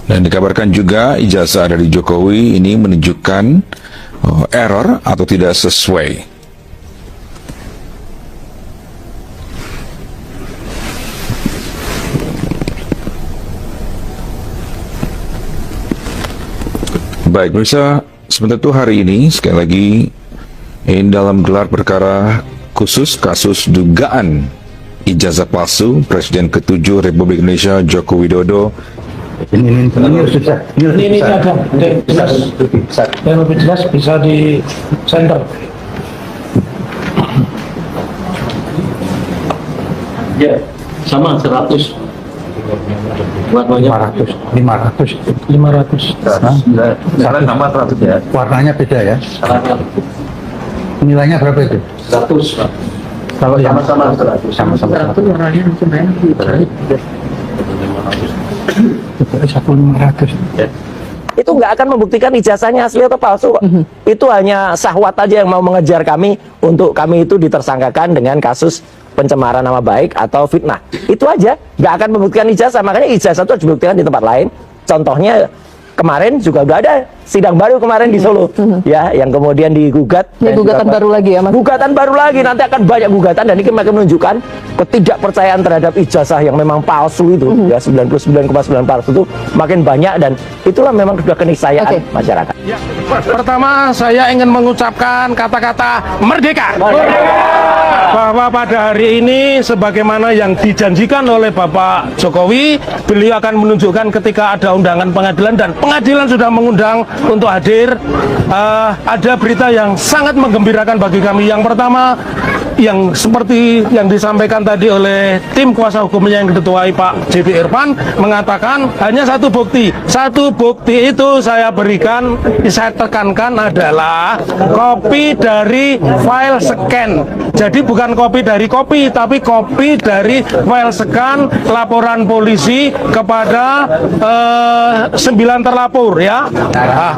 Dan dikabarkan juga ijazah dari Jokowi ini menunjukkan error atau tidak sesuai. Baik, pemirsa, sebentar itu hari ini sekali lagi ini dalam gelar perkara khusus kasus dugaan ijazah palsu Presiden ke-7 Republik Indonesia Joko Widodo. Ini ada yang lebih jelas bisa di center. Ya, sama 100. Warnanya 500. sama 100 ya. Warnanya beda ya. Nilainya berapa itu? 100. Kalau yang Sama-sama 100. sama-sama 100. warnanya lumayan. 1.500. Itu nggak akan membuktikan ijazahnya asli atau palsu kok. Itu hanya syahwat aja yang mau mengejar kami untuk kami itu ditersangkakan dengan kasus pencemaran nama baik atau fitnah. Itu aja, nggak akan membuktikan ijazah. Makanya ijazah itu harus dibuktikan di tempat lain. Contohnya kemarin juga udah ada sidang baru kemarin di Solo, ya, yang kemudian digugat. Ini gugatan baru lagi ya, Mas? Gugatan baru lagi, nanti akan banyak gugatan, dan ini makin menunjukkan ketidakpercayaan terhadap ijazah yang memang palsu itu, ya 99,9 palsu itu makin banyak, dan itulah memang sudah keniscayaan masyarakat. Ya, pertama saya ingin mengucapkan kata-kata merdeka. Bahwa pada hari ini sebagaimana yang dijanjikan oleh Bapak Jokowi, beliau akan menunjukkan ketika ada undangan pengadilan dan pengadilan sudah mengundang untuk hadir. Ada berita yang sangat menggembirakan bagi kami. Yang pertama, yang seperti yang disampaikan tadi oleh tim kuasa hukumnya yang diketuai Pak JB Irfan, mengatakan hanya satu bukti. Satu bukti itu saya berikan, saya tekankan adalah kopi dari file scan. Jadi bukan kopi dari kopi, tapi kopi dari file scan laporan polisi kepada 9 terlapor, ya. Nah,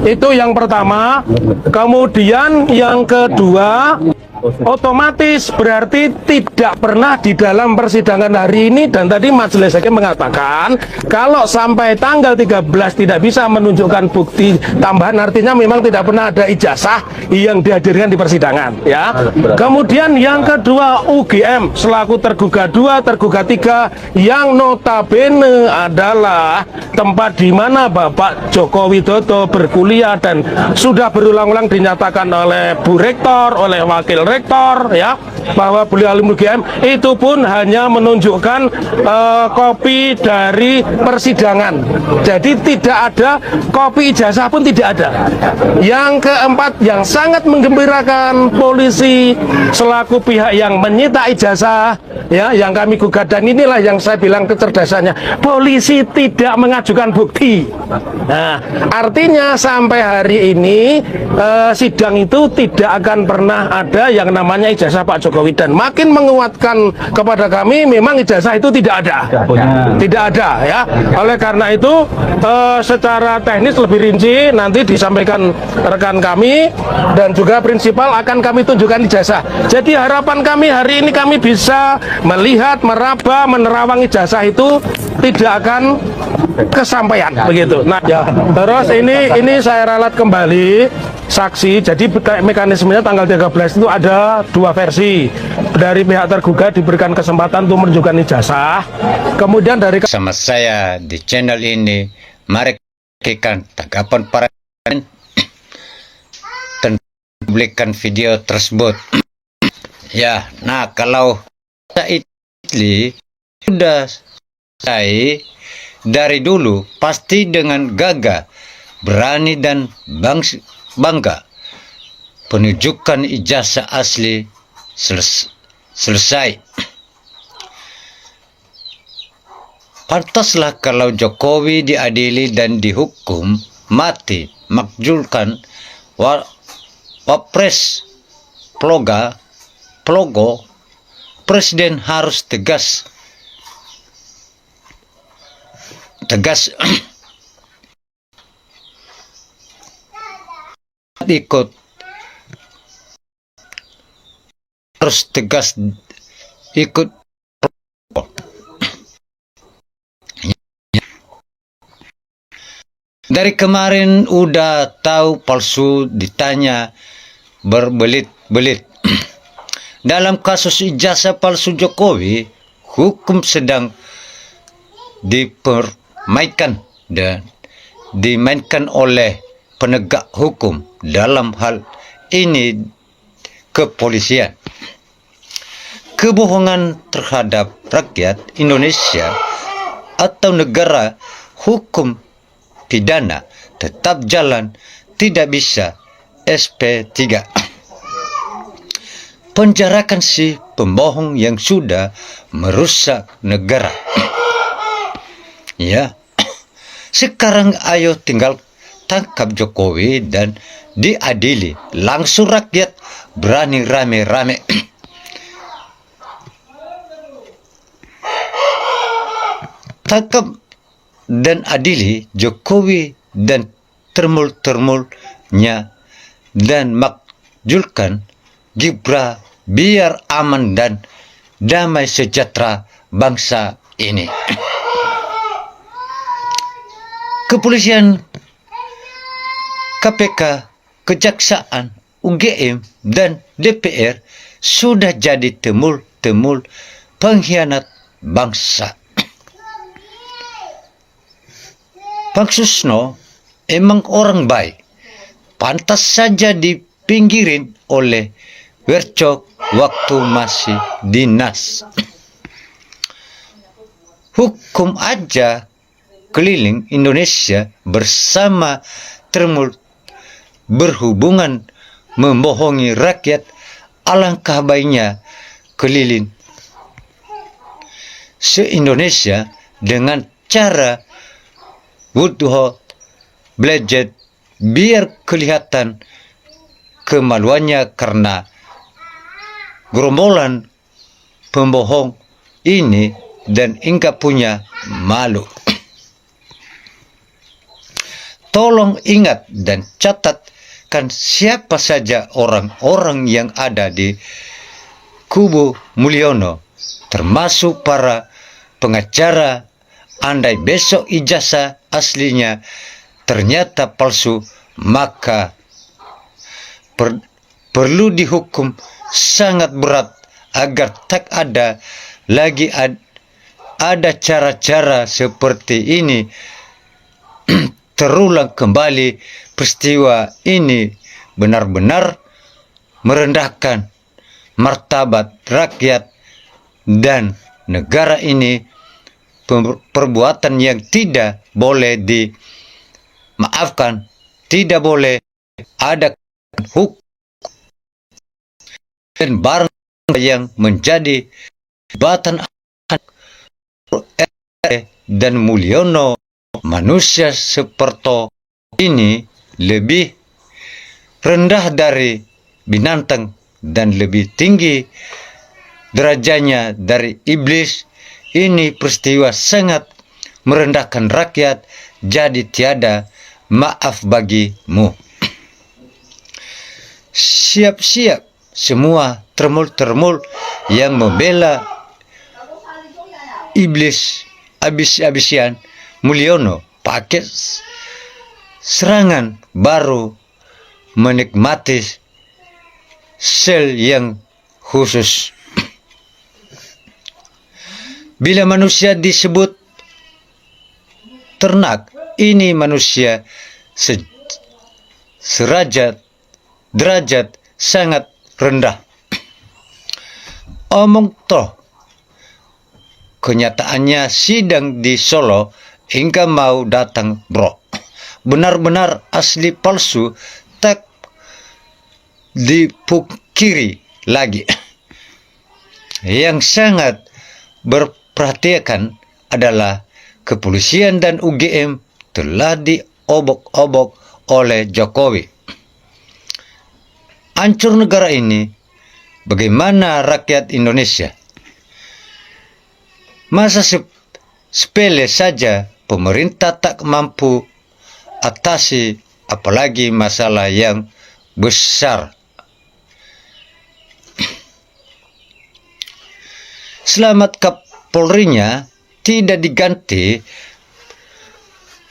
itu yang pertama. Kemudian yang kedua, otomatis berarti tidak pernah di dalam persidangan hari ini, dan tadi majelis hakim mengatakan kalau sampai tanggal 13 tidak bisa menunjukkan bukti tambahan, artinya memang tidak pernah ada ijazah yang dihadirkan di persidangan, ya. Kemudian yang kedua, UGM selaku tergugat 2, tergugat 3 yang notabene adalah tempat di mana Bapak Joko Widodo berkuliah dan sudah berulang-ulang dinyatakan oleh Bu Rektor, oleh Wakil Rektor, ya, bahwa beliau alumni UGM, itu pun hanya menunjukkan kopi dari persidangan. Jadi tidak ada kopi ijazah pun tidak ada. Yang keempat, yang sangat menggembirakan, polisi selaku pihak yang menyita ijazah, ya, yang kami gugat, dan inilah yang saya bilang kecerdasannya, polisi tidak mengajukan bukti. Nah, artinya sampai hari ini sidang itu tidak akan pernah ada yang namanya ijazah Pak Jokowi, dan makin menguatkan kepada kami memang ijazah itu tidak ada. Tidak ada, ya. Oleh karena itu secara teknis lebih rinci nanti disampaikan rekan kami, dan juga prinsipal akan kami tunjukkan ijazah. Jadi harapan kami hari ini kami bisa melihat, meraba, menerawang ijazah itu tidak akan kesampaian begitu. Nah, ya, terus ini saya ralat kembali saksi. Jadi mekanismenya tanggal 13 itu ada 2 versi. Dari pihak tergugat diberikan kesempatan untuk menunjukkan ijazah. Kemudian dari sama saya di channel ini, mari kita tanggapan para dan publikkan video tersebut. Ya, nah kalau Itli sudah saya dari dulu pasti dengan gagah, berani dan bangga penunjukan ijazah asli selesai. Pantaslah kalau Jokowi diadili dan dihukum mati, makjulkan Wapres Plogo, Presiden harus tegas ikut, harus tegas ikut Dari kemarin udah tahu palsu ditanya berbelit-belit. Dalam kasus ijazah palsu Jokowi, hukum sedang dipermainkan dan dimainkan oleh penegak hukum, dalam hal ini kepolisian. Kebohongan terhadap rakyat Indonesia atau negara hukum pidana tetap jalan, tidak bisa SP3. Penjarakan si pembohong yang sudah merusak negara. Ya, sekarang ayo tinggal tangkap Jokowi dan diadili. Langsung rakyat berani rame-rame. Tangkap dan adili Jokowi dan termul-termulnya dan makjulkan Gibran biar aman dan damai sejahtera bangsa ini. Kepolisian, KPK, Kejaksaan, UGM, dan DPR sudah jadi temul-temul pengkhianat bangsa. Bang Susno emang orang baik, pantas saja dipinggirin oleh Wercok waktu masih dinas. Hukum aja keliling Indonesia bersama termul berhubungan membohongi rakyat, alangkah baiknya keliling se-Indonesia dengan cara Woodhull Bledget biar kelihatan kemaluannya karena gerombolan pembohong ini dan enggak punya malu. Tolong ingat dan catatkan siapa saja orang-orang yang ada di kubu Mulyono, termasuk para pengacara. Andai besok ijazah aslinya ternyata palsu, maka perlu dihukum sangat berat agar tak ada lagi ada cara-cara seperti ini terulang kembali. Peristiwa ini benar-benar merendahkan martabat rakyat dan negara ini. Perbuatan yang tidak boleh dimaafkan, tidak boleh ada hukum dan barang yang menjadi jabatan dan Mulyono. Manusia seperti ini lebih rendah dari binatang dan lebih tinggi derajatnya dari iblis. Ini peristiwa sangat merendahkan rakyat, jadi tiada maaf bagimu. Siap-siap semua termul-termul yang membela iblis abis-abisan Mulyono pakai serangan baru menikmati sel yang khusus. Bila manusia disebut ternak, ini manusia derajat sangat rendah. Omong toh, kenyataannya sidang di Solo hingga mau datang bro. Benar-benar asli palsu, tak dipungkiri lagi. Yang sangat berperhatikan adalah kepolisian dan UGM telah diobok-obok oleh Jokowi. Hancur negara ini, bagaimana rakyat Indonesia? Masa sepele saja pemerintah tak mampu atasi, apalagi masalah yang besar. Selamat Kapolrinya tidak diganti,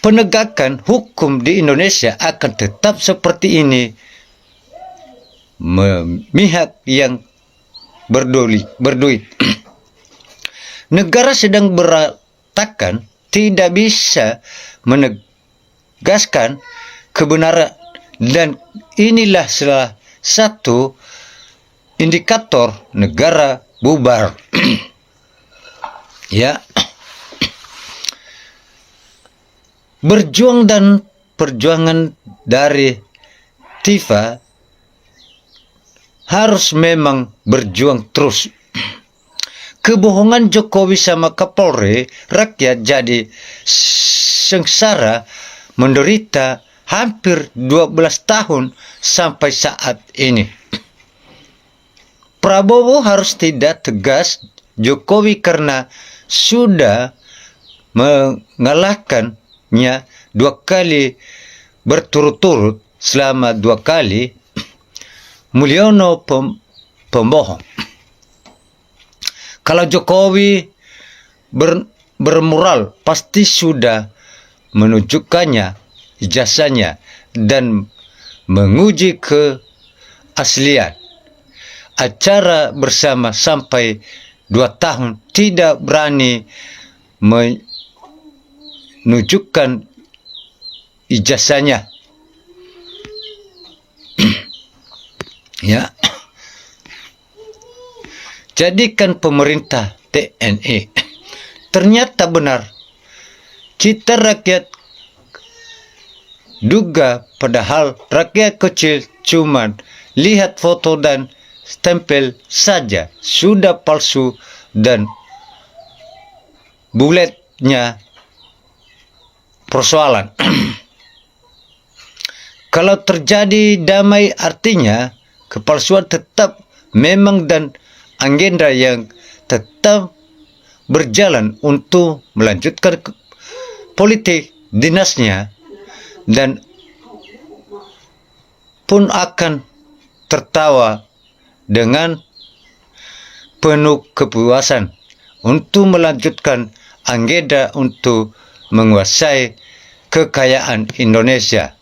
penegakan hukum di Indonesia akan tetap seperti ini, memihak yang berduit. Negara sedang berantakan, tidak bisa menegaskan kebenaran, dan inilah salah satu indikator negara bubar. Ya. Berjuang dan perjuangan dari Tifa harus memang berjuang terus. Kebohongan Jokowi sama Kapolri, rakyat jadi sengsara, menderita hampir 12 tahun sampai saat ini. Prabowo harus tidak tegas Jokowi karena sudah mengalahkannya 2 kali berturut-turut. Selama 2 kali Mulyono pembohong. Kalau Jokowi bermoral, pasti sudah menunjukkannya ijazahnya dan menguji keaslian. Acara bersama sampai 2 tahun tidak berani menunjukkan ijazahnya. Ya. Jadikan pemerintah TNI. Ternyata benar. Kita rakyat duga, padahal rakyat kecil cuma lihat foto dan stempel saja sudah palsu dan buletnya persoalan. Kalau terjadi damai, artinya kepalsuan tetap memang dan agenda yang tetap berjalan untuk melanjutkan politik dinasnya, dan pun akan tertawa dengan penuh kepuasan untuk melanjutkan agenda untuk menguasai kekayaan Indonesia.